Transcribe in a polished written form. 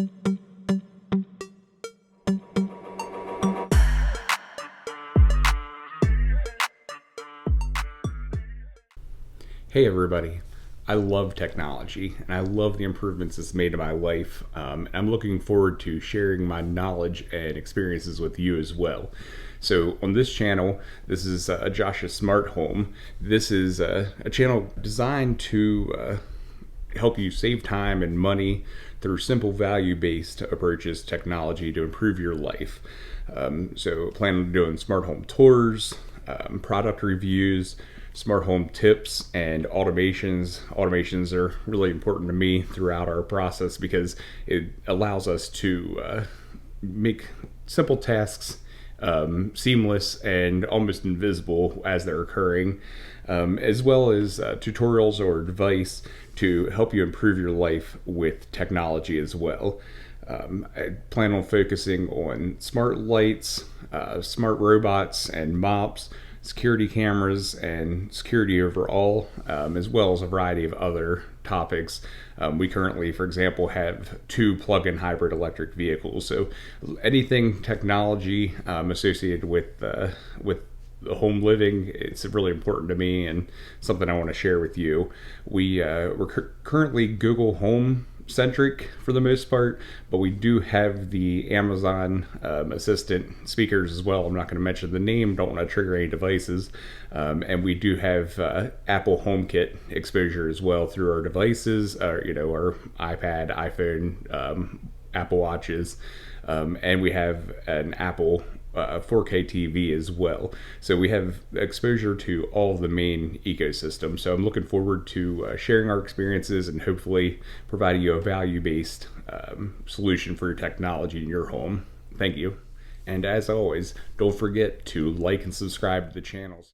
Hey everybody, I love technology and I love the improvements it's made to my life. I'm looking forward to sharing my knowledge and experiences with you as well. So on this channel, this is Josh's Smart Home. This is a channel designed to help you save time and money through simple value-based approaches to technology to improve your life. So plan on doing smart home tours, product reviews, smart home tips, and automations. Automations are really important to me throughout our process because it allows us to make simple tasks seamless and almost invisible as they're occurring, as well as tutorials or advice to help you improve your life with technology as well. I plan on focusing on smart lights, smart robots and mops, security cameras, and security overall, as well as a variety of other topics. We currently, for example, have 2 plug-in hybrid electric vehicles. So anything technology associated with the home living, it's really important to me and something I want to share with you. We're currently Google Home centric for the most part, but we do have the Amazon Assistant speakers as well. I'm not going to mention the name, don't want to trigger any devices, and we do have Apple HomeKit exposure as well through our devices, our iPad, iPhone, Apple Watches, and we have an Apple 4K TV as well. So we have exposure to all of the main ecosystem. So I'm looking forward to sharing our experiences and hopefully providing you a value-based solution for your technology in your home. Thank you. And as always, don't forget to like and subscribe to the channels.